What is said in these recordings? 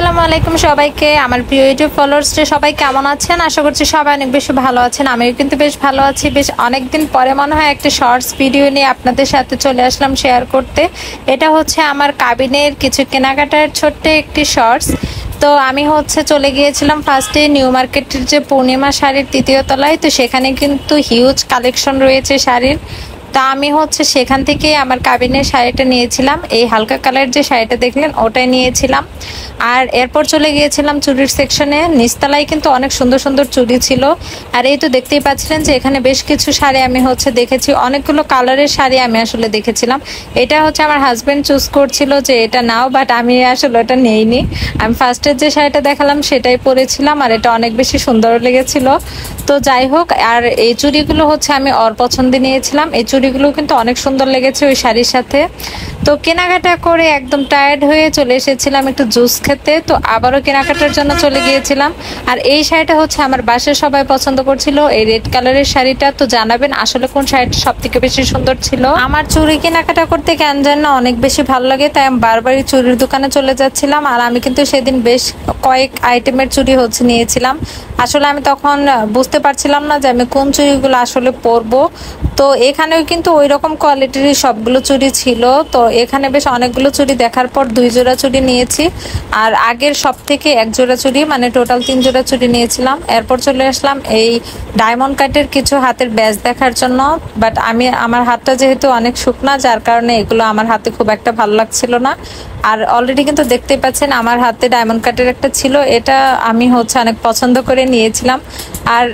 আসসালামু আলাইকুম সবাইকে। আমার প্রিয় ইউটিউব ফলোয়ার্সরা সবাই কেমন আছেন? আশা করছি সবাই অনেক বেশি ভালো আছেন। আমিও কিন্তু বেশ ভালো আছি। বেশ অনেকদিন পরে মনে হয় একটা শর্টস ভিডিও নিয়ে আপনাদের সাথে চলে আসলাম শেয়ার করতে। এটা হচ্ছে আমার কাবিনের কিছু কেনাকাটার ছোট্ট একটি শর্টস। তো আমি চলে গিয়েছিলাম ফার্স্টে নিউ মার্কেটের যে পূর্ণিমা শাড়ির তৃতীয় তলায়। তো সেখানে কিন্তু হিউজ কালেকশন রয়েছে শাড়ির। তা আমি সেখান থেকে আমার কাবিনের শাড়িটা নিয়েছিলাম। এই হালকা কালার যে শাড়িটা দেখলেন ওটাই নিয়েছিলাম। আর এরপর চলে গিয়েছিলাম চুড়ির সেকশনে। নিচতলায় কিন্তু অনেক সুন্দর সুন্দর চুড়ি ছিল। আর এই তো দেখতেই পাচ্ছিলেন যে এখানে বেশ কিছু শাড়ি আমি দেখেছি। অনেকগুলো কালারের শাড়ি আমি আসলে দেখেছিলাম। এটা আমার হাজবেন্ড চুজ করছিল যে এটা নাও, বাট আমি আসলে এটা নেইনি। আমি ফার্স্টের যে শাড়িটা দেখালাম সেটাই পরেছিলাম, আর এটা অনেক বেশি সুন্দর লেগেছিল। তো যাই হোক, আর এই চুড়িগুলো আমি ওর পছন্দে নিয়েছিলাম। এই চুড়িগুলো কিন্তু অনেক সুন্দর লেগেছে ওই শাড়ির সাথে। তো কেনাকাটা করে একদম টায়ার্ড হয়ে চলে এসেছিলাম একটু জুস খেতে। তো আবারও কেনাকাটার জন্য চলে গিয়েছিলাম। আর এই শাড়িটা আমার বাসায় সবাই পছন্দ করছিল, এই রেড কালারের শাড়িটা। তো জানাবেন আসলে কোন শাড়িটা সব থেকে বেশি সুন্দর ছিল। আমার চুড়ি কেনাকাটা করতে কেন জানি না অনেক বেশি ভালো লাগে, তাই আমি বারবারই চুড়ির দোকানে চলে যাচ্ছিলাম। আর আমি কিন্তু সেদিন বেশ কয়েক আইটেমের চুড়ি নিয়েছিলাম। আসলে আমি তখন বুঝতে পারছিলাম না যে আমি কোন চুড়িগুলো আসলে পরবো। তো এখানেও কিন্তু ওই রকম কোয়ালিটির সবগুলো চুড়ি ছিল। তো এখানে বেশ অনেকগুলো চুড়ি দেখার পর 2 জোড়া চুড়ি নিয়েছি। আর আগের সব থেকে 1 জোড়া চুড়ি, মানে টোটাল 3 জোড়া চুড়ি নিয়েছিলাম। এরপর চলে আসলাম এই ডায়মন্ড কাটের কিছু হাতের ব্যাজ দেখার জন্য। বাট আমার হাতটা যেহেতু অনেক শুকনা, যার কারণে এগুলো আমার হাতে খুব একটা ভালো লাগছিল না। আর অলরেডি কিন্তু দেখতে পাচ্ছেন আমার হাতে ডায়মন্ড কাটের একটা ছিল, এটা আমি অনেক পছন্দ করে নিয়েছিলাম। আর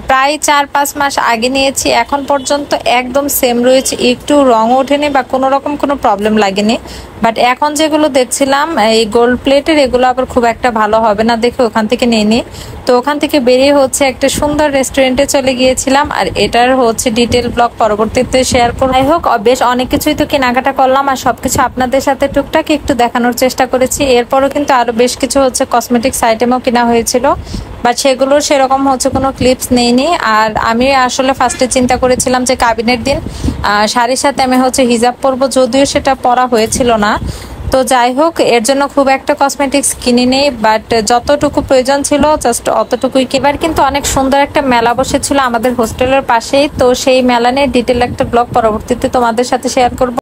প্রায় 4-5 মাস আগে নিয়েছি, এখন পর্যন্ত একদম সেম রয়েছে, একটু রং ওঠেনি বা কোনো রকম কোনো প্রবলেম লাগেনি। বাট এখন যেগুলো দেখছিলাম এই গোল্ড প্লেটের, এগুলো আবার খুব একটা ভালো হবে না দেখে ওখান থেকে নিয়ে। তো ওখান থেকে বেরিয়ে একটা সুন্দর রেস্টুরেন্টে চলে গিয়েছিলাম। আর এটার ডিটেল ব্লগ পরবর্তীতে শেয়ার করব। যাই হোক, বেশ অনেক কিছুই তো কেনাকাটা করলাম, আর সবকিছু আপনাদের সাথে টুকটাক একটু দেখানোর চেষ্টা করেছি। এরপরও কিন্তু আরো বেশ কিছু কসমেটিক্স আইটেমও কেনা হয়েছিল, বাট সেগুলোর সেরকম কোনো ক্লিপস নেইনি। আর আমি আসলে ফার্স্টে চিন্তা করেছিলাম যে কাবিনের দিন শাড়ির সাথে আমি হিজাব পরবো, যদিও সেটা পরা হয়েছিল না। তো যাই হোক, এর জন্য খুব একটা কসমেটিক্স কিনি নেই, বাট যতটুকু প্রয়োজন ছিল জাস্ট অতটুকুই। এবার কিন্তু অনেক সুন্দর একটা মেলা বসেছিল আমাদের হোস্টেলের পাশেই। তো সেই মেলা নিয়ে ডিটেল একটা ব্লগ পরবর্তীতে তোমাদের সাথে শেয়ার করবো।